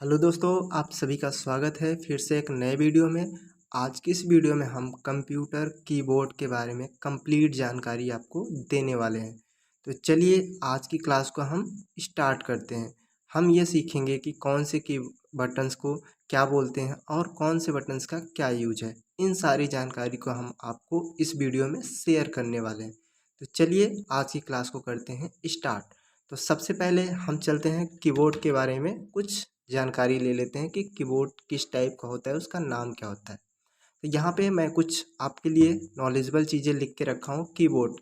Hello दोस्तों, आप सभी का स्वागत है फिर से एक नए वीडियो में। आज की इस वीडियो में हम कंप्यूटर कीबोर्ड के बारे में कंप्लीट जानकारी आपको देने वाले हैं। तो चलिए आज की क्लास को हम स्टार्ट करते हैं। हम ये सीखेंगे कि कौन से की बटन्स को क्या बोलते हैं और कौन से बटन्स का क्या यूज है। इन सारी जानकारी को हम आपको इस वीडियो में शेयर करने वाले हैं। तो चलिए आज की क्लास को करते हैं स्टार्ट। तो सबसे पहले हम चलते हैं कीबोर्ड के बारे में कुछ जानकारी ले लेते हैं कि कीबोर्ड किस टाइप का होता है, उसका नाम क्या होता है। तो यहाँ पे मैं कुछ आपके लिए नॉलेजेबल चीज़ें लिख के रखा हूँ। कीबोर्ड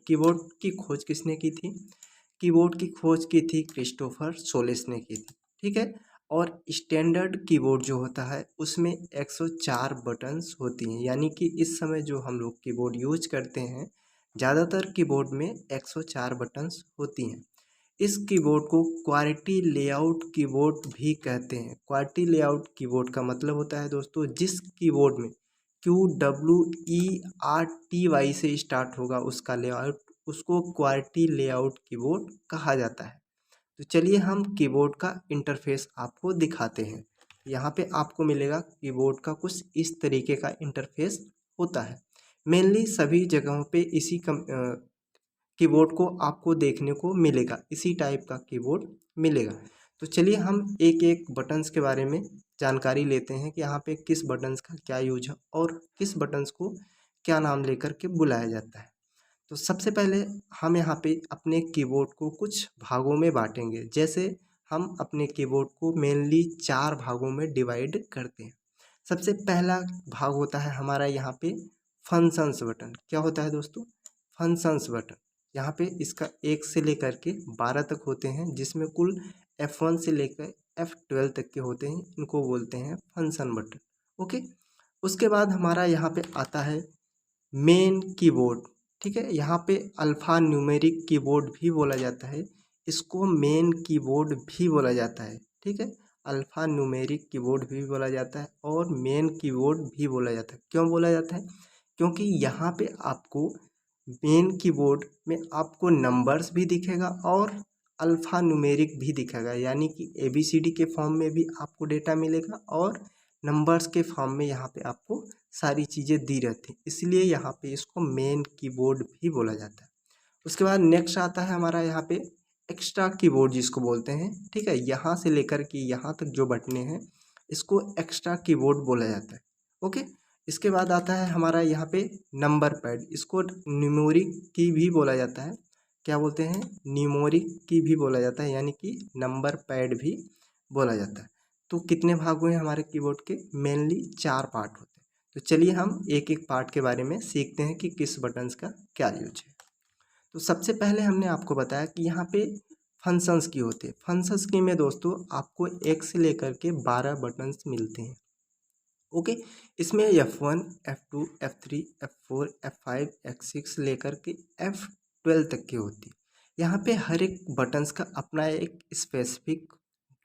की खोज किसने की थी? कीबोर्ड की खोज की थी क्रिस्टोफर सोलेस ने की थी, ठीक है। और स्टैंडर्ड कीबोर्ड जो होता है उसमें 104 बटन्स होती हैं, यानी कि इस समय जो हम लोग कीबोर्ड यूज करते हैं ज़्यादातर कीबोर्ड में 104 बटन्स होती हैं। इस कीबोर्ड को क्वालिटी लेआउट कीबोर्ड भी कहते हैं। क्वालिटी लेआउट कीबोर्ड का मतलब होता है दोस्तों, जिस कीबोर्ड में QWERTY से स्टार्ट होगा उसका लेआउट, उसको क्वालिटी लेआउट कीबोर्ड कहा जाता है। तो चलिए हम कीबोर्ड का इंटरफेस आपको दिखाते हैं। यहाँ पे आपको मिलेगा कीबोर्ड का कुछ इस तरीके का इंटरफेस होता है। मेनली सभी जगहों पे कीबोर्ड को आपको देखने को मिलेगा, इसी टाइप का कीबोर्ड मिलेगा। तो चलिए हम एक एक बटन्स के बारे में जानकारी लेते हैं कि यहाँ पे किस बटन्स का क्या यूज है और किस बटन्स को क्या नाम लेकर के बुलाया जाता है। तो सबसे पहले हम यहाँ पे अपने कीबोर्ड को कुछ भागों में बांटेंगे। जैसे हम अपने कीबोर्ड को मेनली 4 भागों में डिवाइड करते हैं। सबसे पहला भाग होता है हमारा यहाँ पे फंक्शंस बटन। क्या होता है दोस्तों? Functions button. यहाँ पे इसका 1 से लेकर के 12 तक होते हैं, जिसमें कुल F1 से लेकर F12 तक के होते हैं। इनको बोलते हैं फंक्शन बटन। ओके। उसके बाद हमारा यहाँ पे आता है मेन कीबोर्ड, ठीक है। यहाँ पे अल्फ़ा न्यूमेरिक कीबोर्ड भी बोला जाता है, इसको मेन कीबोर्ड भी बोला जाता है, ठीक है। अल्फ़ा न्यूमेरिक कीबोर्ड भी बोला जाता है और मेन कीबोर्ड भी बोला जाता है। क्यों बोला जाता है? क्योंकि यहाँ पे आपको मेन कीबोर्ड में आपको नंबर्स भी दिखेगा और अल्फ़ा न्यूमेरिक भी दिखेगा, यानी कि ABCD के फॉर्म में भी आपको डेटा मिलेगा और नंबर्स के फॉर्म में यहाँ पे आपको सारी चीज़ें दी रहती हैं, इसलिए यहाँ पे इसको मेन कीबोर्ड भी बोला जाता है। उसके बाद नेक्स्ट आता है हमारा यहाँ पे एक्स्ट्रा कीबोर्ड जिसको बोलते हैं, ठीक है। यहाँ से लेकर के यहाँ तक जो बटने हैं इसको एक्स्ट्रा कीबोर्ड बोला जाता है। ओके। इसके बाद आता है हमारा यहाँ पे नंबर पैड, इसको न्यूमेरिक की भी बोला जाता है। क्या बोलते हैं? न्यूमेरिक की भी बोला जाता है, यानी कि नंबर पैड भी बोला जाता है। तो कितने भाग हुए हमारे कीबोर्ड के? मेनली 4 पार्ट होते हैं। तो चलिए हम एक एक पार्ट के बारे में सीखते हैं कि किस बटन्स का क्या यूज है। तो सबसे पहले हमने आपको बताया कि यहाँ पे फंक्शंस की होते हैं। फंक्शंस की में दोस्तों आपको 1 से लेकर के 12 बटन्स मिलते हैं। ओके। इसमें F1, F2, F3, F4, F5, F6 लेकर के F12 तक की होती है। यहाँ पे हर एक बटन्स का अपना एक स्पेसिफिक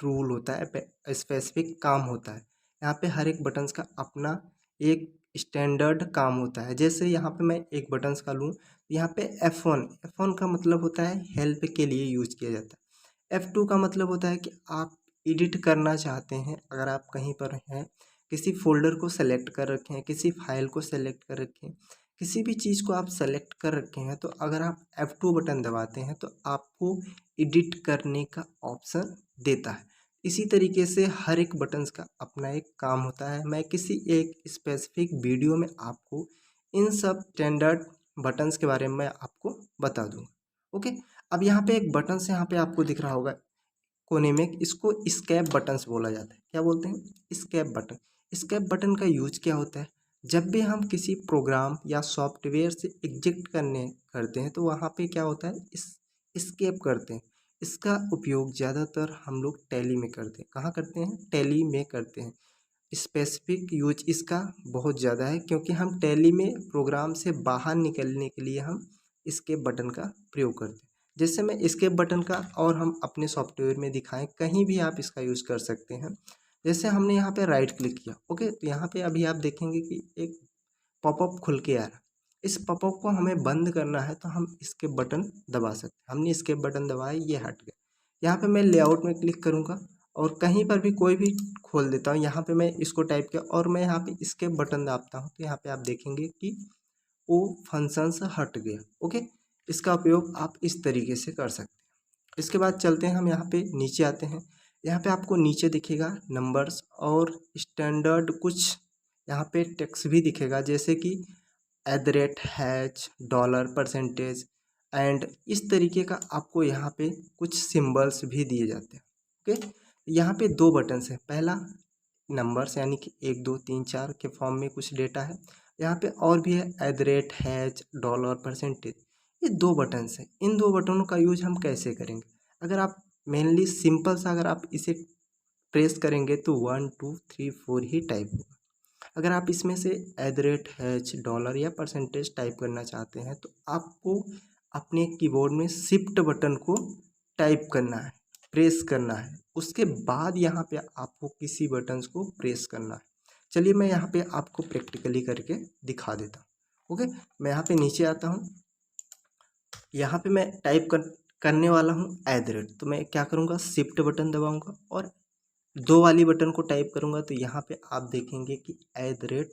रूल होता है, स्पेसिफिक काम होता है। यहाँ पे हर एक बटन्स का अपना एक स्टैंडर्ड काम होता है। जैसे यहाँ पे मैं एक बटन्स का लूँ, यहाँ पे F1 का मतलब होता है हेल्प के लिए यूज किया जाता है। F2 का मतलब होता है कि आप एडिट करना चाहते हैं, अगर आप कहीं पर हैं, किसी फ़ोल्डर को सेलेक्ट कर रखे हैं, किसी फाइल को सेलेक्ट कर रखे हैं, किसी भी चीज़ को आप सेलेक्ट कर रखे हैं, तो अगर आप F2 बटन दबाते हैं तो आपको एडिट करने का ऑप्शन देता है। इसी तरीके से हर एक बटन्स का अपना एक काम होता है। मैं किसी एक स्पेसिफिक वीडियो में आपको इन सब स्टैंडर्ड बटन्स के बारे में मैं आपको बता दूँगा। ओके। अब यहाँ पे एक बटन्स यहाँ पे आपको दिख रहा होगा कोने में, इसको स्केप बटन्स बोला जाता है। क्या बोलते हैं? Escape button. स्केप बटन का यूज क्या होता है? जब भी हम किसी प्रोग्राम या सॉफ्टवेयर से एग्जिट करते हैं तो वहाँ पे क्या होता है? स्केप करते हैं। इसका उपयोग ज़्यादातर हम लोग टैली में करते हैं। कहाँ करते हैं? टैली में करते हैं। स्पेसिफिक यूज इसका बहुत ज़्यादा है, क्योंकि हम टैली में प्रोग्राम से बाहर निकलने के लिए हम स्केप बटन का प्रयोग करते हैं। जैसे मैं स्केप बटन का और हम अपने सॉफ्टवेयर में दिखाएं, कहीं भी आप इसका यूज़ कर सकते हैं। जैसे हमने यहाँ पे राइट क्लिक किया, ओके, तो यहाँ पे अभी आप देखेंगे कि एक पॉपअप खुल के आ रहा है। इस पॉपअप को हमें बंद करना है तो हम स्केप बटन दबा सकते हैं। हमने स्केप बटन दबाया, ये हट गया। यहाँ पे मैं लेआउट में क्लिक करूँगा और कहीं पर भी कोई भी खोल देता हूँ। यहाँ पे मैं इसको टाइप किया और मैं यहाँ पे इसके बटन दाबता हूँ तो यहाँ पे आप देखेंगे कि वो फंक्शन से हट गया। ओके, इसका उपयोग आप इस तरीके से कर सकते हैं। इसके बाद चलते हैं हम यहाँ पे नीचे आते हैं। यहाँ पे आपको नीचे दिखेगा नंबर्स और स्टैंडर्ड कुछ यहाँ पे टेक्स्ट भी दिखेगा, जैसे कि @ डॉलर परसेंटेज एंड इस तरीके का आपको यहाँ पे कुछ सिंबल्स भी दिए जाते हैं। ओके, यहाँ पे दो बटन्स हैं। पहला नंबर्स यानी कि 1 2 3 4 के फॉर्म में कुछ डेटा है। यहाँ पे और भी है @ डॉलर परसेंटेज। ये दो बटन्स हैं। इन दो बटनों का यूज हम कैसे करेंगे? अगर आप मेनली सिंपल सा अगर आप इसे प्रेस करेंगे तो 1 2 3 4 ही टाइप होगा। अगर आप इसमें से @ डॉलर या परसेंटेज टाइप करना चाहते हैं तो आपको अपने कीबोर्ड में शिफ्ट बटन को टाइप करना है, प्रेस करना है। उसके बाद यहाँ पे आपको किसी बटन्स को प्रेस करना है। चलिए मैं यहाँ पे आपको प्रैक्टिकली करके दिखा देता हूँ। ओके, मैं यहाँ पे नीचे आता हूँ। यहाँ पे मैं टाइप करने वाला हूँ @ तो मैं क्या करूँगा, शिफ्ट बटन दबाऊँगा और दो वाली बटन को टाइप करूँगा तो यहाँ पे आप देखेंगे कि @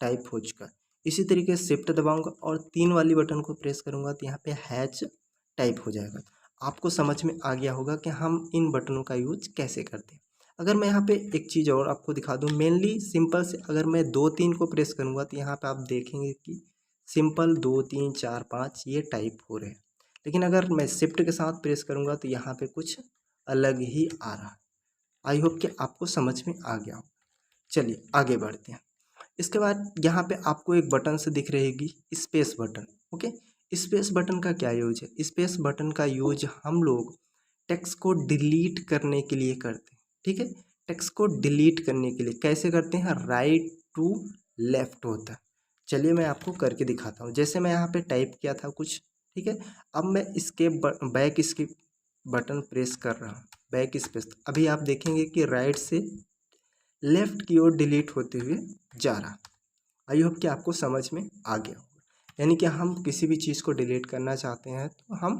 टाइप हो चुका है। इसी तरीके से शिफ्ट दबाऊँगा और 3 वाली बटन को प्रेस करूँगा तो यहाँ पे हैच टाइप हो जाएगा। आपको समझ में आ गया होगा कि हम इन बटनों का यूज कैसे करते हैं। अगर मैं यहाँ पे एक चीज़ और आपको दिखा दूँ, मेनली सिंपल से अगर मैं 2 3 को प्रेस करूँगा तो यहाँ पे आप देखेंगे कि सिंपल 2 3 4 5 ये टाइप हो रहे हैं। लेकिन अगर मैं शिफ्ट के साथ प्रेस करूँगा तो यहाँ पे कुछ अलग ही आ रहा है। आई होप कि आपको समझ में आ गया हो। चलिए आगे बढ़ते हैं। इसके बाद यहाँ पे आपको एक बटन से दिख रहेगी space button. Okay, space button का क्या यूज है? स्पेस बटन का यूज हम लोग टेक्स्ट को डिलीट करने के लिए करते हैं। ठीक है, टेक्स्ट को डिलीट करने के लिए कैसे करते हैं? राइट टू लेफ्ट होता है। चलिए मैं आपको करके दिखाता हूँ। जैसे मैं यहाँ पे टाइप किया था कुछ, ठीक है, अब मैं इसके बैक स्किप बटन प्रेस कर रहा हूँ, बैक स्पेस। अभी आप देखेंगे कि राइट से लेफ्ट की ओर डिलीट होते हुए जा रहा। आई होप कि आपको समझ में आ गया होगा। यानी कि हम किसी भी चीज़ को डिलीट करना चाहते हैं तो हम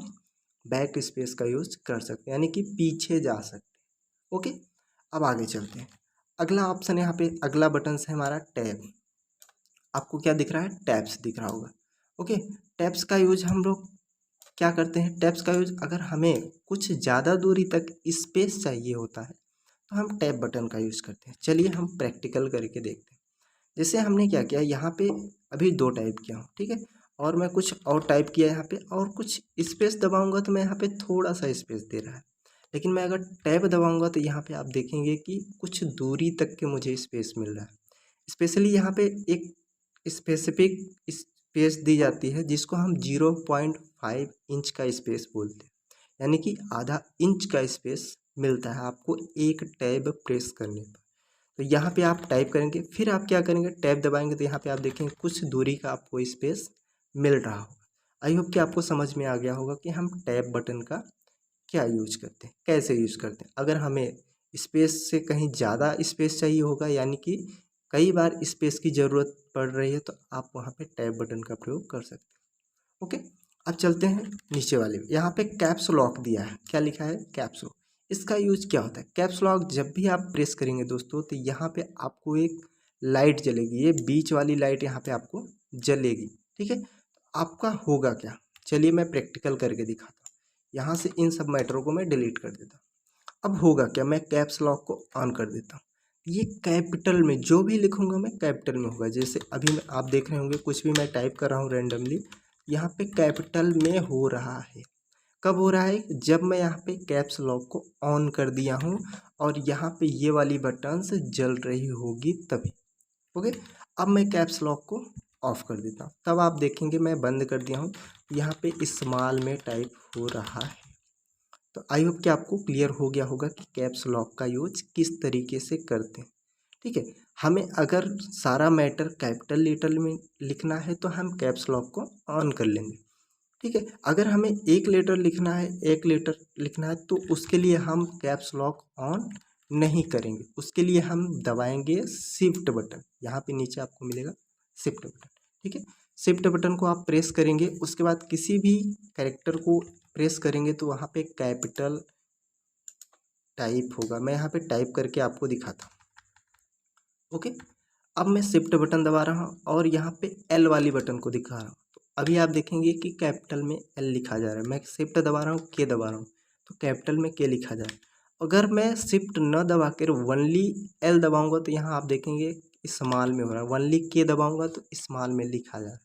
बैक स्पेस का यूज कर सकते हैं, यानी कि पीछे जा सकते हैं। ओके, अब आगे चलते हैं। अगला ऑप्शन यहाँ पे अगला बटन है हमारा टैब। आपको क्या दिख रहा है? टैब्स दिख रहा होगा। ओके, टैब्स का यूज हम लोग क्या करते हैं? टैब्स का यूज अगर हमें कुछ ज़्यादा दूरी तक स्पेस चाहिए होता है तो हम टैब बटन का यूज़ करते हैं। चलिए हम प्रैक्टिकल करके देखते हैं। जैसे हमने क्या किया, यहाँ पे अभी 2 टाइप किया हूँ, ठीक है, और मैं कुछ और टाइप किया यहाँ पे और कुछ स्पेस दबाऊंगा तो मैं यहाँ पे थोड़ा सा स्पेस दे रहा है। लेकिन मैं अगर टैब दबाऊंगा तो यहाँ पे आप देखेंगे कि कुछ दूरी तक के मुझे स्पेस मिल रहा है। स्पेशली यहाँ पे एक स्पेसिफिक स्पेस दी जाती है जिसको हम 0.5 इंच का स्पेस बोलते हैं, यानी कि आधा इंच का स्पेस मिलता है आपको एक टैब प्रेस करने पर। तो यहाँ पे आप टाइप करेंगे, फिर आप क्या करेंगे, टैब दबाएंगे तो यहाँ पे आप देखेंगे कुछ दूरी का आपको स्पेस मिल रहा होगा। आई होप कि आपको समझ में आ गया होगा कि हम टैब बटन का क्या यूज करते हैं, कैसे यूज करते हैं। अगर हमें स्पेस से कहीं ज़्यादा स्पेस चाहिए होगा, यानी कि कई बार स्पेस की ज़रूरत पड़ रही है, तो आप वहाँ पे टैब बटन का प्रयोग कर सकते हैं। ओके, अब चलते हैं नीचे वाले। यहाँ पे कैप्स लॉक दिया है, क्या लिखा है? Caps lock. इसका यूज क्या होता है? कैप्स लॉक जब भी आप प्रेस करेंगे दोस्तों तो यहाँ पे आपको एक लाइट जलेगी, ये बीच वाली लाइट यहाँ पे आपको जलेगी। ठीक है, आपका होगा क्या? चलिए मैं प्रैक्टिकल करके दिखाता हूँ। यहाँ से इन सब मैटरों को मैं डिलीट कर देता हूँ। अब होगा क्या, मैं कैप्स लॉक को ऑन कर देता हूँ। ये कैपिटल में जो भी लिखूंगा मैं कैपिटल में होगा। जैसे अभी आप देख रहे होंगे कुछ भी मैं टाइप कर रहा हूँ रैंडमली, यहाँ पे कैपिटल में हो रहा है। कब हो रहा है? जब मैं यहाँ पे कैप्स लॉक को ऑन कर दिया हूँ और यहाँ पे ये वाली बटन्स जल रही होगी तभी। ओके, अब मैं कैप्स लॉक को ऑफ कर देता हूँ, तब आप देखेंगे मैं बंद कर दिया हूँ, यहाँ पे स्मॉल में टाइप हो रहा है। तो आई होप कि आपको क्लियर हो गया होगा कि कैप्स लॉक का यूज किस तरीके से करते हैं। ठीक है, हमें अगर सारा मैटर कैपिटल लेटर में लिखना है तो हम कैप्स लॉक को ऑन कर लेंगे। ठीक है, अगर हमें एक लेटर लिखना है, एक लेटर लिखना है तो उसके लिए हम कैप्स लॉक ऑन नहीं करेंगे। उसके लिए हम दबाएंगे शिफ्ट बटन। यहाँ पे नीचे आपको मिलेगा शिफ्ट बटन। ठीक है, शिफ्ट बटन को आप प्रेस करेंगे, उसके बाद किसी भी कैरेक्टर को प्रेस करेंगे तो वहाँ पे कैपिटल टाइप होगा। मैं यहाँ पे टाइप करके आपको दिखाता हूँ। ओके, अब मैं शिफ्ट बटन दबा रहा हूँ और यहाँ पे एल वाली बटन को दिखा रहा हूँ। तो अभी आप देखेंगे कि कैपिटल में एल लिखा जा रहा है। मैं शिफ्ट दबा रहा हूँ, के दबा रहा हूँ, तो कैपिटल में के लिखा जा रहा है। अगर मैं शिफ्ट न दबा कर वनली एल दबाऊंगा तो यहाँ आप देखेंगे स्मॉल में हो रहा है, वनली के दबाऊंगा तो स्मॉल में लिखा जा रहा है।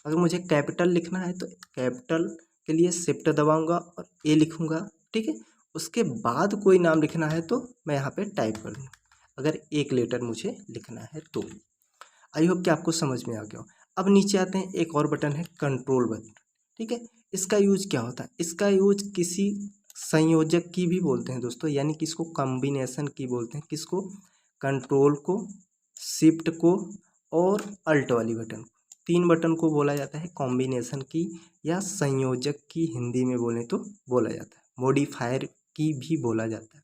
अगर मुझे कैपिटल लिखना है तो कैपिटल के लिए शिफ्ट दबाऊंगा और ए लिखूंगा, ठीक है। उसके बाद कोई नाम लिखना है तो मैं यहाँ पे टाइप कर दूँगा, अगर एक लेटर मुझे लिखना है तो। आई होप कि आपको समझ में आ गया हो। अब नीचे आते हैं, एक और बटन है कंट्रोल बटन, ठीक है। इसका यूज क्या होता है? इसका यूज किसी संयोजक की भी बोलते हैं दोस्तों, यानी कि इसको कॉम्बिनेशन की बोलते हैं। किसको? कंट्रोल को, शिफ्ट को और अल्ट वाली बटन को। तीन बटन को बोला जाता है कॉम्बिनेशन की या संयोजक की, हिंदी में बोलें तो बोला जाता है। मॉडिफायर की भी बोला जाता है,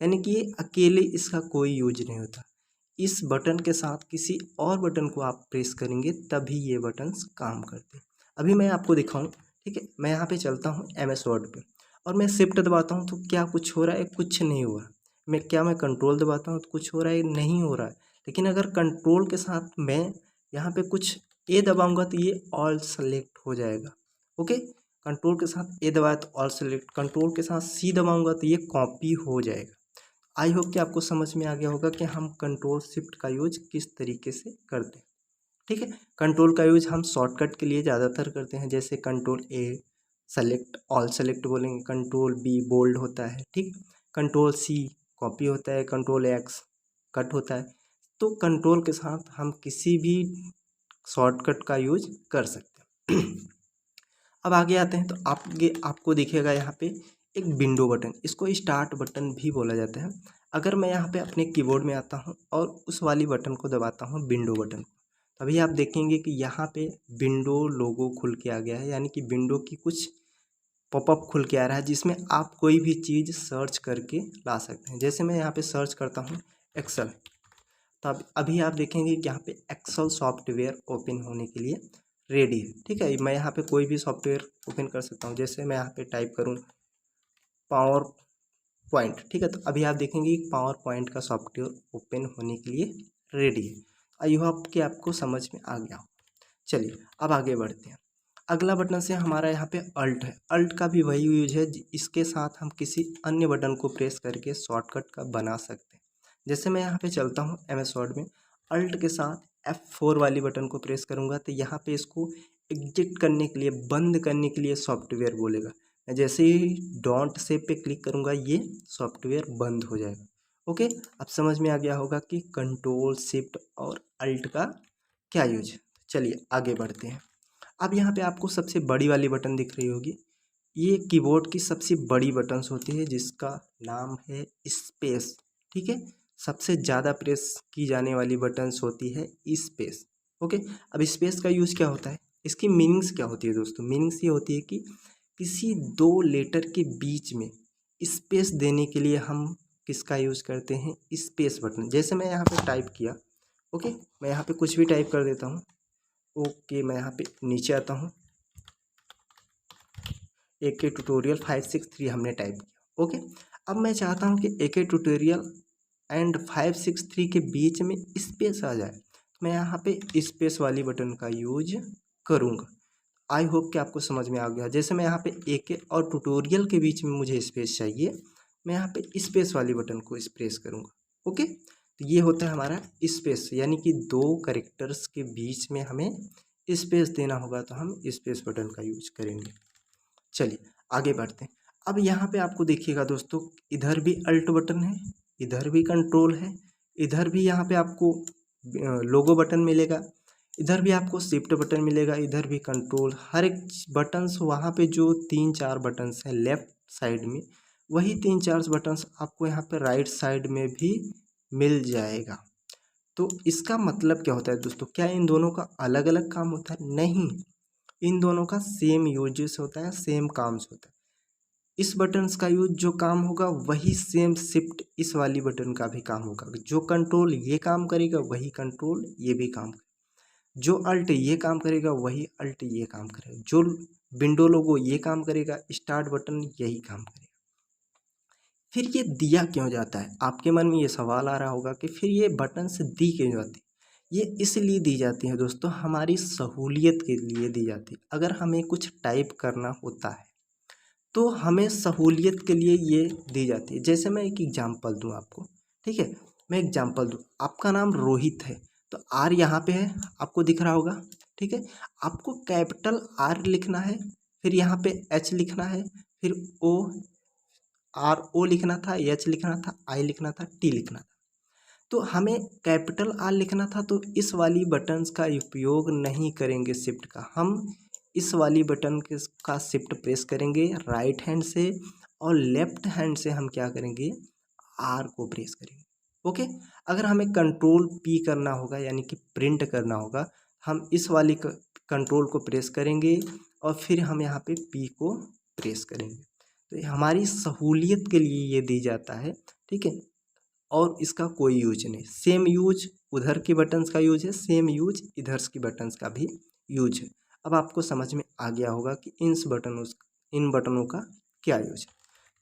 यानी कि ये अकेले इसका कोई यूज नहीं होता। इस बटन के साथ किसी और बटन को आप प्रेस करेंगे तभी ये बटन्स काम करते हैं। अभी मैं आपको दिखाऊं, ठीक है। मैं यहाँ पे चलता हूँ MS वर्ड पे और मैं शिफ्ट दबाता हूँ तो क्या कुछ हो रहा है? कुछ नहीं हो रहा। मैं कंट्रोल दबाता हूँ तो कुछ हो रहा है? नहीं हो रहा है। लेकिन अगर कंट्रोल के साथ मैं यहाँ पे कुछ ए दबाऊंगा तो ये ऑल सेलेक्ट हो जाएगा। ओके, कंट्रोल के साथ ए दबाया तो ऑल सेलेक्ट, कंट्रोल के साथ सी दबाऊंगा तो ये कॉपी हो जाएगा। आई होप कि आपको समझ में आ गया होगा कि हम कंट्रोल शिफ्ट का यूज किस तरीके से करते हैं, ठीक है। कंट्रोल का यूज हम शॉर्टकट के लिए ज़्यादातर करते हैं, जैसे कंट्रोल ए सेलेक्ट, ऑल सेलेक्ट बोलेंगे, कंट्रोल बी बोल्ड होता है, ठीक। कंट्रोल सी कॉपी होता है, कंट्रोल एक्स कट होता है। तो कंट्रोल के साथ हम किसी भी शॉर्टकट का यूज कर सकते हैं। अब आगे आते हैं तो आगे आपको दिखेगा यहाँ पे एक विंडो बटन, इसको स्टार्ट बटन भी बोला जाता है। अगर मैं यहाँ पे अपने कीबोर्ड में आता हूँ और उस वाली बटन को दबाता हूँ, विंडो बटन, तभी आप देखेंगे कि यहाँ पे विंडो लोगो खुल के आ गया है, यानी कि विंडो की कुछ पॉपअप खुल के आ रहा है जिसमें आप कोई भी चीज़ सर्च करके ला सकते हैं। जैसे मैं यहाँ पे सर्च करता हूँ एक्सेल, तो अभी आप देखेंगे कि यहाँ पे एक्सेल सॉफ्टवेयर ओपन होने के लिए रेडी है, ठीक है। मैं यहाँ पे कोई भी सॉफ्टवेयर ओपन कर सकता हूँ, जैसे मैं यहाँ पे टाइप करूँ पावर पॉइंट, ठीक है। तो अभी आप देखेंगे कि पावर पॉइंट का सॉफ्टवेयर ओपन होने के लिए रेडी है। आई होप कि आपको समझ में आ गया हो। चलिए अब आगे बढ़ते हैं। अगला बटन से हमारा यहाँ पे अल्ट है। अल्ट का भी वही यूज है, इसके साथ हम किसी अन्य बटन को प्रेस करके शॉर्टकट का बना सकते हैं। जैसे मैं यहाँ पे चलता हूँ MS वर्ड में, अल्ट के साथ F4 वाली बटन को प्रेस करूँगा तो यहाँ पे इसको एग्जिट करने के लिए, बंद करने के लिए सॉफ्टवेयर बोलेगा। मैं जैसे ही डोंट सेव पे क्लिक करूँगा ये सॉफ्टवेयर बंद हो जाएगा। ओके, अब समझ में आ गया होगा कि कंट्रोल शिफ्ट और अल्ट का क्या यूज है। चलिए आगे बढ़ते हैं। अब यहाँ पे आपको सबसे बड़ी वाली बटन दिख रही होगी, ये कीबोर्ड की सबसे बड़ी बटन्स होती है जिसका नाम है स्पेस, ठीक है। सबसे ज़्यादा प्रेस की जाने वाली बटन्स होती है स्पेस। ओके, अब स्पेस का यूज़ क्या होता है? इसकी मीनिंग्स क्या होती है दोस्तों? मीनिंग्स ये होती है कि किसी दो लेटर के बीच में स्पेस देने के लिए हम किसका यूज़ करते हैं? Space button. जैसे मैं यहाँ पे टाइप किया, ओके, मैं यहाँ पे कुछ भी टाइप कर देता हूँ। ओके, मैं यहाँ पे नीचे आता हूँ, AK ट्यूटोरियल 563 हमने टाइप किया। ओके, अब मैं चाहता हूँ कि AK ट्यूटोरियल एंड 563 के बीच में स्पेस आ जाए, तो मैं यहाँ पे स्पेस वाली बटन का यूज करूँगा। आई होप कि आपको समझ में आ गया। जैसे मैं यहाँ पे AK और ट्यूटोरियल के बीच में मुझे स्पेस चाहिए, मैं यहाँ पे स्पेस वाली बटन को प्रेस करूँगा। ओके, तो ये होता है हमारा स्पेस, यानी कि दो कैरेक्टर्स के बीच में हमें स्पेस देना होगा तो हम स्पेस बटन का यूज करेंगे। चलिए आगे बढ़ते हैं। अब यहाँ पे आपको देखिएगा दोस्तों, इधर भी अल्ट बटन है, इधर भी कंट्रोल है, इधर भी यहाँ पे आपको लोगो बटन मिलेगा, इधर भी आपको शिफ्ट बटन मिलेगा, इधर भी कंट्रोल। हर एक बटन्स वहाँ पे जो 3-4 बटन्स हैं लेफ्ट साइड में, वही 3-4 बटन्स आपको यहाँ पे राइट साइड में भी मिल जाएगा। तो इसका मतलब क्या होता है दोस्तों? क्या इन दोनों का अलग अलग काम होता है? नहीं, इन दोनों का सेम यूजेस होता है, सेम काम्स होता है। इस बटन्स का यूज जो काम होगा वही सेम शिफ्ट इस वाली बटन का भी काम होगा। जो कंट्रोल ये काम करेगा वही कंट्रोल ये भी काम करेगा। जो अल्ट ये काम करेगा वही अल्ट ये काम करेगा। जो विंडो लोगो ये काम करेगा, स्टार्ट बटन यही काम करेगा। फिर ये दिया क्यों जाता है? आपके मन में ये सवाल आ रहा होगा कि फिर ये बटन्स दी क्यों जाती है? ये इसलिए दी जाती है दोस्तों, हमारी सहूलियत के लिए दी जाती है। अगर हमें कुछ टाइप करना होता है तो हमें सहूलियत के लिए ये दी जाती है। जैसे मैं एक एग्जांपल दूँ आपको, ठीक है? मैं एग्जांपल दूँ, आपका नाम रोहित है, तो आर यहाँ पे है, आपको दिख रहा होगा, ठीक है? आपको कैपिटल आर लिखना है, फिर यहाँ पे एच लिखना है, फिर ओ, आर ओ लिखना था, एच लिखना था, आई लिखना था, टी लिखना था। तो हमें कैपिटल आर लिखना था, तो इस वाली बटन्स का उपयोग नहीं करेंगे शिफ्ट का, हम इस वाली बटन का शिफ्ट प्रेस करेंगे राइट हैंड से, और लेफ्ट हैंड से हम क्या करेंगे, आर को प्रेस करेंगे। ओके, अगर हमें कंट्रोल पी करना होगा यानी कि प्रिंट करना होगा, हम इस वाली कंट्रोल को प्रेस करेंगे और फिर हम यहाँ पे पी को प्रेस करेंगे। तो ये हमारी सहूलियत के लिए ये दी जाता है, ठीक है? और इसका कोई यूज नहीं, सेम यूज उधर की बटन्स का यूज है, सेम यूज इधर की बटन्स का भी यूज है। अब आपको समझ में आ गया होगा कि इन बटनों का क्या यूज है।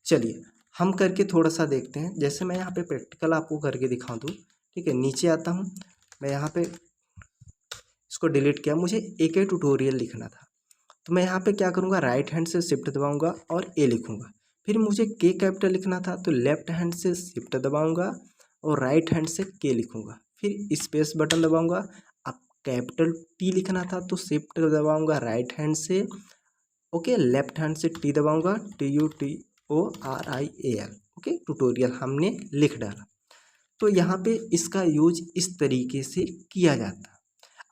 चलिए हम करके थोड़ा सा देखते हैं। जैसे मैं यहाँ पे प्रैक्टिकल आपको करके दिखा दूँ, ठीक है? नीचे आता हूँ, मैं यहाँ पे इसको डिलीट किया, मुझे एक ट्यूटोरियल लिखना था, तो मैं यहाँ पे क्या करूँगा, राइट हैंड से शिफ्ट दबाऊँगा और ए लिखूँगा। फिर मुझे के कैपिटल लिखना था, तो लेफ्ट हैंड से शिफ्ट दबाऊँगा और राइट हैंड से के लिखूँगा, फिर स्पेस बटन दबाऊँगा। अब कैपिटल टी लिखना था, तो शिफ्ट दबाऊँगा राइट हैंड से, ओके, लेफ्ट हैंड से टी दबाऊँगा, TUTORIAL, ओके, ट्यूटोरियल हमने लिख डाला। तो यहाँ पे इसका यूज इस तरीके से किया जाता है।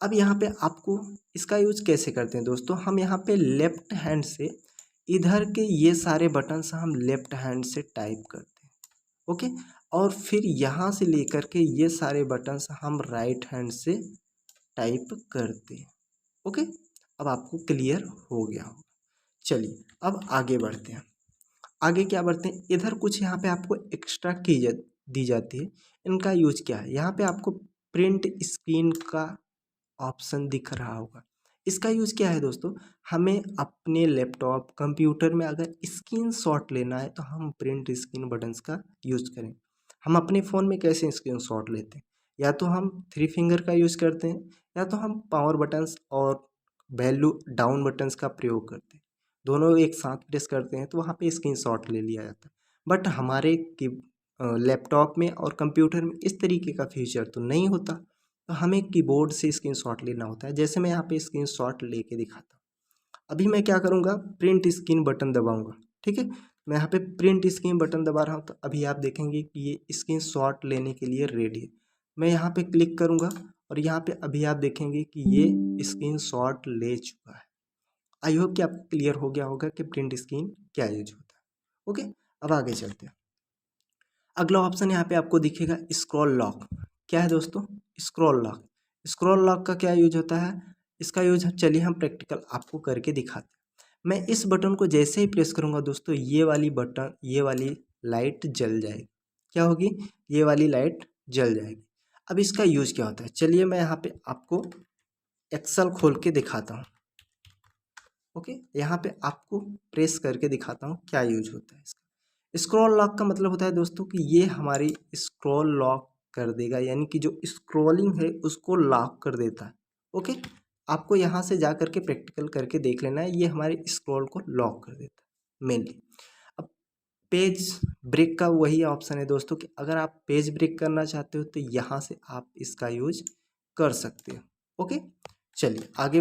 अब यहाँ पे आपको इसका यूज कैसे करते हैं दोस्तों, हम यहाँ पे लेफ्ट हैंड से इधर के ये सारे बटन्स हम लेफ्ट हैंड से टाइप करते हैं, ओके, और फिर यहाँ से लेकर के ये सारे बटन्स हम राइट हैंड से टाइप करते हैं, ओके। अब आपको क्लियर हो गया होगा। चलिए अब आगे बढ़ते हैं। आगे क्या बढ़ते हैं, इधर कुछ यहाँ पे आपको एक्स्ट्रा दी जाती है। इनका यूज क्या है, यहाँ पे आपको प्रिंट स्क्रीन का ऑप्शन दिख रहा होगा। इसका यूज़ क्या है दोस्तों, हमें अपने लैपटॉप कंप्यूटर में अगर स्क्रीनशॉट लेना है तो हम प्रिंट स्क्रीन बटन्स का यूज़ करें। हम अपने फ़ोन में कैसे स्क्रीनशॉट लेते हैं, या तो हम थ्री फिंगर का यूज़ करते हैं, या तो हम पावर बटन्स और वैल्यू डाउन बटन्स का प्रयोग करते हैं। दोनों एक साथ प्रेस करते हैं तो वहाँ पे स्क्रीनशॉट ले लिया जाता है। बट हमारे की लैपटॉप में और कंप्यूटर में इस तरीके का फीचर तो नहीं होता, तो हमें कीबोर्ड से स्क्रीनशॉट लेना होता है। जैसे मैं यहाँ पे स्क्रीनशॉट लेके दिखाता हूँ। अभी मैं क्या करूँगा, प्रिंट स्क्रीन बटन दबाऊँगा, ठीक है। मैं यहाँ पे प्रिंट स्क्रीन बटन दबा रहा हूँ, तो अभी आप देखेंगे कि ये स्क्रीनशॉट लेने के लिए रेडी है। मैं यहाँ पे क्लिक करूँगा और यहाँ पे अभी आप देखेंगे कि ये स्क्रीनशॉट ले चुका है। आई होप कि आपको क्लियर हो गया होगा कि प्रिंट स्क्रीन क्या यूज होता है, ओके। अब आगे चलते हैं। अगला ऑप्शन यहाँ पे आपको दिखेगा स्क्रॉल लॉक। क्या है दोस्तों, स्क्रॉल लॉक। स्क्रॉल लॉक का क्या यूज होता है, इसका यूज चलिए हम प्रैक्टिकल आपको करके दिखाते हैं। मैं इस बटन को जैसे ही प्रेस करूँगा दोस्तों, ये वाली लाइट जल जाएगी। क्या होगी, ये वाली लाइट जल जाएगी। अब इसका यूज क्या होता है, चलिए मैं यहाँ पे आपको एक्सेल खोल के दिखाता हूँ, ओके। यहाँ पे आपको प्रेस करके दिखाता हूँ क्या यूज होता है इसका। स्क्रॉल लॉक का मतलब होता है दोस्तों कि ये हमारी स्क्रॉल लॉक कर देगा, यानी कि जो स्क्रॉलिंग है उसको लॉक कर देता है, ओके। आपको यहाँ से जा करके प्रैक्टिकल करके देख लेना है, ये हमारे स्क्रॉल को लॉक कर देता है मेनली। अब पेज ब्रेक का वही ऑप्शन है दोस्तों कि अगर आप पेज ब्रेक करना चाहते हो तो यहाँ से आप इसका यूज कर सकते हो, ओके। चलिए आगे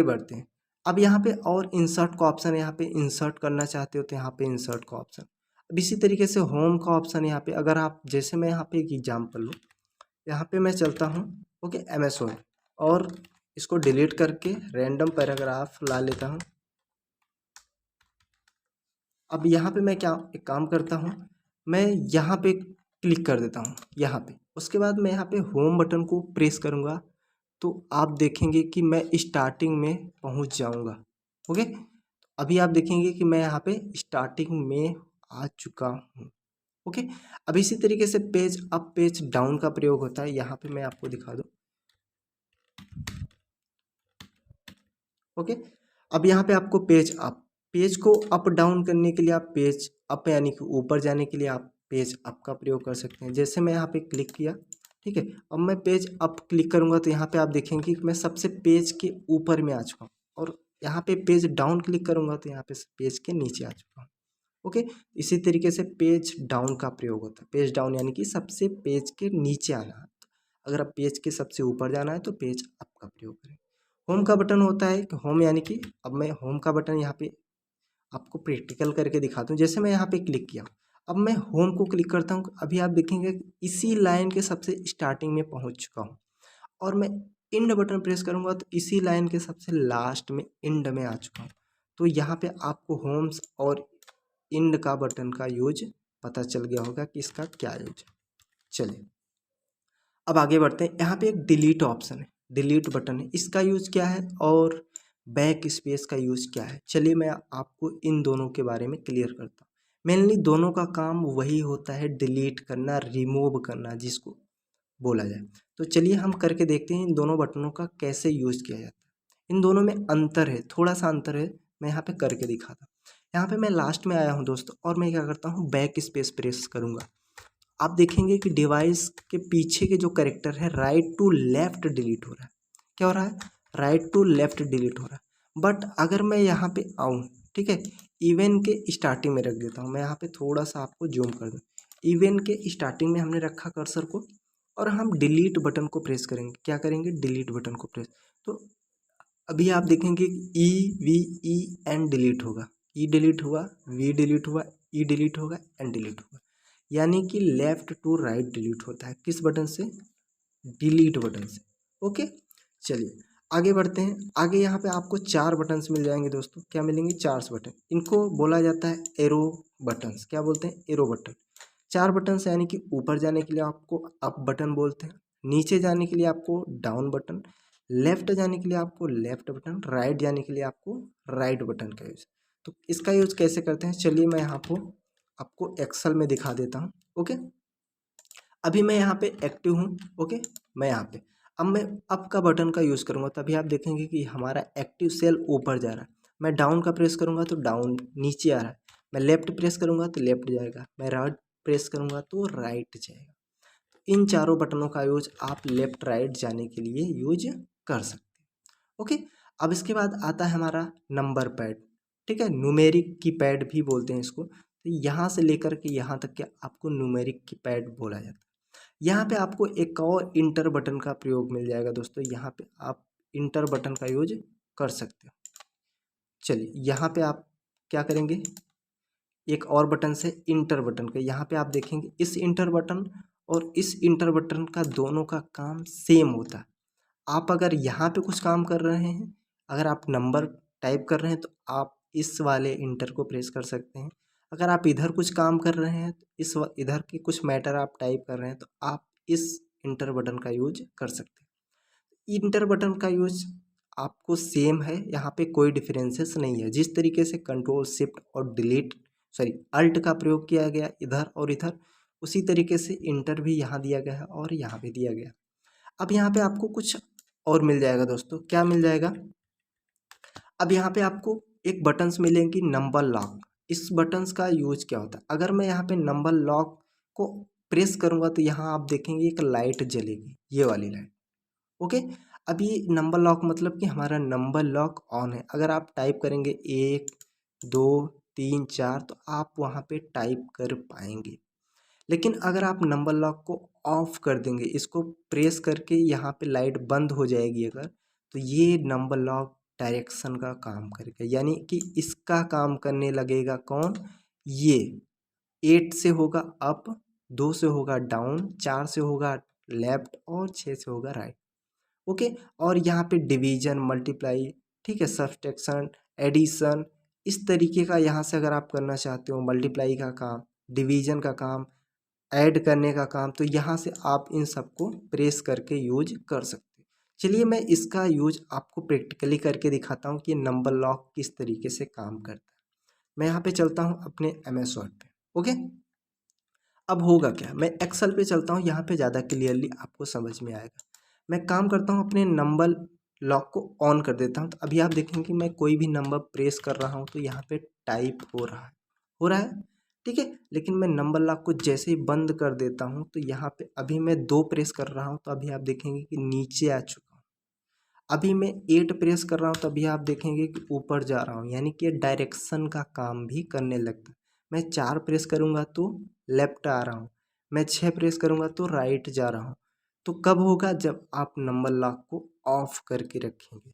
बढ़ते हैं। अब यहाँ पे और इंसर्ट का ऑप्शन है, यहाँ पे इंसर्ट करना चाहते हो तो यहाँ पे इंसर्ट का ऑप्शन। अब इसी तरीके से होम का ऑप्शन है यहाँ पे। अगर आप जैसे मैं यहाँ पे एक एग्जाम्पल लूँ, यहाँ पे मैं चलता हूँ, ओके, MS वर्ड, और इसको डिलीट करके रैंडम पैराग्राफ ला लेता हूँ। अब यहाँ पे मैं क्या एक काम करता हूँ, मैं यहाँ पे क्लिक कर देता हूँ यहाँ पे। उसके बाद मैं यहाँ पे होम बटन को प्रेस करूँगा तो आप देखेंगे कि मैं स्टार्टिंग में पहुँच जाऊँगा, ओके। अभी आप देखेंगे कि मैं यहाँ पे स्टार्टिंग में आ चुका हूँ, ओके। अब इसी तरीके से पेज अप पेज डाउन का प्रयोग होता है। यहाँ पे मैं आपको दिखा दूँ, ओके। अब यहाँ पे आपको पेज को अप डाउन करने के लिए आप पेज अप यानी कि ऊपर जाने के लिए आप पेज अप का प्रयोग कर सकते हैं। जैसे मैं यहाँ पे क्लिक किया, ठीक है, अब मैं पेज अप क्लिक करूँगा तो यहाँ पे आप देखेंगे कि मैं सबसे पेज के ऊपर में आ चुका हूँ, और यहाँ पे पेज डाउन क्लिक करूँगा तो यहाँ पे पेज के नीचे आ चुका हूँ। ओके, इसी तरीके से पेज डाउन का प्रयोग होता है। पेज डाउन यानी कि सबसे पेज के नीचे आना है। अगर आप पेज के सबसे ऊपर जाना है तो पेज अप का प्रयोग करें। होम का बटन होता है कि होम यानी कि अब मैं होम का बटन यहाँ पे आपको प्रैक्टिकल करके दिखाता हूँ। जैसे मैं यहाँ पे क्लिक किया, अब मैं होम को क्लिक करता हूँ, अभी आप देखेंगे इसी लाइन के सबसे स्टार्टिंग में पहुँच चुका हूँ, और मैं इंड बटन प्रेस करूँगा तो इसी लाइन के सबसे लास्ट में इंड में आ चुका हूँ। तो यहाँ पे आपको होम्स और इंड का बटन का यूज पता चल गया होगा कि इसका क्या यूज है। चलिए अब आगे बढ़ते हैं। यहाँ पे एक डिलीट ऑप्शन है, डिलीट बटन है, इसका यूज क्या है और बैक स्पेस का यूज क्या है। चलिए मैं आपको इन दोनों के बारे में क्लियर करता हूँ। मेनली दोनों का काम वही होता है, डिलीट करना, रिमूव करना जिसको बोला जाए। तो चलिए हम करके देखते हैं इन दोनों बटनों का कैसे यूज किया जाता है। इन दोनों में अंतर है, थोड़ा सा अंतर है, मैं यहाँ पे करके दिखाता हूँ। यहाँ पे मैं लास्ट में आया हूँ दोस्तों, और मैं क्या करता हूँ, बैक स्पेस प्रेस करूँगा। आप देखेंगे कि डिवाइस के पीछे के जो कैरेक्टर है राइट टू लेफ्ट डिलीट हो रहा है। क्या हो रहा है, राइट टू लेफ्ट डिलीट हो रहा है। बट अगर मैं यहाँ पे आऊँ, ठीक है, इवन के स्टार्टिंग में रख देता हूँ, मैं यहाँ पे थोड़ा सा आपको जूम कर दूँ। इवन के स्टार्टिंग में हमने रखा कर्सर को, और हम डिलीट बटन को प्रेस करेंगे। क्या करेंगे, डिलीट बटन को प्रेस। तो अभी आप देखेंगे E V E N delete होगा, ई डिलीट हुआ, वी डिलीट हुआ, ई डिलीट होगा, एन डिलीट होगा। यानी कि लेफ्ट टू राइट डिलीट होता है किस बटन से, डिलीट बटन से। ओके, चलिए आगे बढ़ते हैं। आगे यहाँ पे आपको 4 बटन्स मिल जाएंगे दोस्तों। क्या मिलेंगे, 4 बटन। इनको बोला जाता है एरो बटन्स। क्या बोलते हैं, एरो बटन। 4 बटन्स यानी कि ऊपर जाने के लिए आपको अप बटन बोलते हैं, नीचे जाने के लिए आपको डाउन बटन, लेफ्ट जाने के लिए आपको लेफ्ट बटन, राइट जाने के लिए आपको राइट बटन का यूज। तो इसका यूज कैसे करते हैं, चलिए मैं यहाँ को आपको एक्सेल में दिखा देता हूँ। ओके, अभी मैं यहाँ पे एक्टिव हूँ। ओके, मैं यहाँ पे अब मैं अप का बटन का यूज़ करूँगा, तभी आप देखेंगे कि हमारा एक्टिव सेल ऊपर जा रहा है। मैं डाउन का प्रेस करूँगा तो डाउन नीचे आ रहा है। मैं लेफ्ट प्रेस करूँगा तो लेफ्ट जाएगा, मैं राइट प्रेस करूँगा तो राइट जाएगा। इन चारों बटनों का यूज आप लेफ्ट राइट जाने के लिए यूज कर सकते हैं। ओके, अब इसके बाद आता है हमारा नंबर पैड। ठीक है, न्यूमेरिक की पैड भी बोलते हैं इसको। तो यहाँ से लेकर के यहाँ तक के आपको न्यूमेरिक की पैड बोला जाता है। यहाँ पे आपको एक और इंटर बटन का प्रयोग मिल जाएगा दोस्तों। यहाँ पे आप इंटर बटन का यूज कर सकते हो। चलिए यहाँ पे आप क्या करेंगे, एक और बटन से इंटर बटन का, यहाँ पे आप देखेंगे इस इंटर बटन और इस इंटर बटन का दोनों का काम सेम होता है। आप अगर यहाँ पे कुछ काम कर रहे हैं, अगर आप नंबर टाइप कर रहे हैं तो आप इस वाले इंटर को प्रेस कर सकते हैं। अगर आप इधर कुछ काम कर रहे हैं तो इधर के कुछ मैटर आप टाइप कर रहे हैं तो आप इस इंटर बटन का यूज कर सकते हैं। इंटर बटन का यूज आपको सेम है, यहाँ पे कोई डिफरेंसेस नहीं है। जिस तरीके से कंट्रोल शिफ्ट और डिलीट अल्ट का प्रयोग किया गया इधर और इधर, उसी तरीके से इंटर भी यहाँ दिया गया है और यहाँ पे दिया गया। अब यहाँ पे आपको कुछ और मिल जाएगा दोस्तों। क्या मिल जाएगा, अब यहाँ पे आपको एक बटन्स मिलेंगी नंबर लॉक। इस बटन्स का यूज क्या होता है, अगर मैं यहाँ पे नंबर लॉक को प्रेस करूँगा तो यहाँ आप देखेंगे एक लाइट जलेगी, ये वाली लाइट। ओके, अब ये नंबर लॉक मतलब कि हमारा नंबर लॉक ऑन है। अगर आप टाइप करेंगे 1 2 3 4 तो आप वहाँ पे टाइप कर पाएंगे। लेकिन अगर आप नंबर लॉक को ऑफ कर देंगे, इसको प्रेस करके यहाँ पे लाइट बंद हो जाएगी अगर, तो ये नंबर लॉक डायरेक्शन का काम करेगा। यानी कि इसका काम करने लगेगा कौन, ये 8 से होगा अप, 2 से होगा डाउन, 4 से होगा लेफ्ट और 6 से होगा राइट। ओके, और यहाँ पे डिवीजन, मल्टीप्लाई, ठीक है, सब्सट्रैक्शन, एडिशन, इस तरीके का यहाँ से अगर आप करना चाहते हो मल्टीप्लाई का काम, डिवीजन का काम, ऐड करने का काम, तो यहाँ से आप इन सबको प्रेस करके यूज कर सकते हैं। चलिए मैं इसका यूज आपको प्रैक्टिकली करके दिखाता हूँ कि नंबर लॉक किस तरीके से काम करता है। मैं यहाँ पे चलता हूँ अपने MS वर्ड पे। ओके, अब होगा क्या, मैं एक्सेल पे चलता हूँ, यहाँ पे ज़्यादा क्लियरली आपको समझ में आएगा। मैं काम करता हूँ अपने नंबर लॉक को ऑन कर देता हूँ, तो अभी आप देखेंगे मैं कोई भी नंबर प्रेस कर रहा हूँ तो यहाँ पे टाइप हो रहा है, ठीक है। लेकिन मैं नंबर लॉक को जैसे ही बंद कर देता हूँ तो यहाँ पे अभी मैं 2 प्रेस कर रहा हूँ तो अभी आप देखेंगे कि नीचे आ चुका हूँ। अभी मैं 8 प्रेस कर रहा हूँ तो अभी आप देखेंगे कि ऊपर जा रहा हूँ, यानी कि डायरेक्शन का काम भी करने लगता है। मैं 4 प्रेस करूँगा तो लेफ्ट आ रहा हूँ, मैं 6 प्रेस करूँगा तो राइट जा रहा हूँ। तो कब होगा? जब आप नंबर लॉक को ऑफ करके रखेंगे।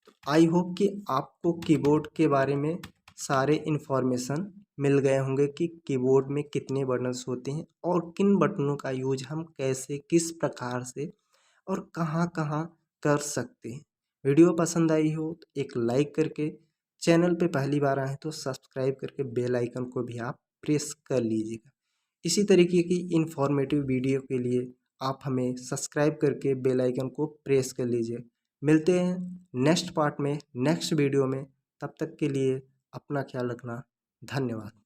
तो आई होप कि आपको कीबोर्ड के बारे में सारे इन्फॉर्मेशन मिल गए होंगे कि कीबोर्ड में कितने बटन्स होते हैं और किन बटनों का यूज हम कैसे किस प्रकार से और कहाँ कहाँ कर सकते हैं। वीडियो पसंद आई हो तो एक लाइक करके, चैनल पे पहली बार आए तो सब्सक्राइब करके बेल आइकन को भी आप प्रेस कर लीजिएगा। इसी तरीके की इन्फॉर्मेटिव वीडियो के लिए आप हमें सब्सक्राइब करके बेल आइकन को प्रेस कर लीजिए। मिलते हैं नेक्स्ट पार्ट में, नेक्स्ट वीडियो में। तब तक के लिए अपना ख्याल रखना। धन्यवाद।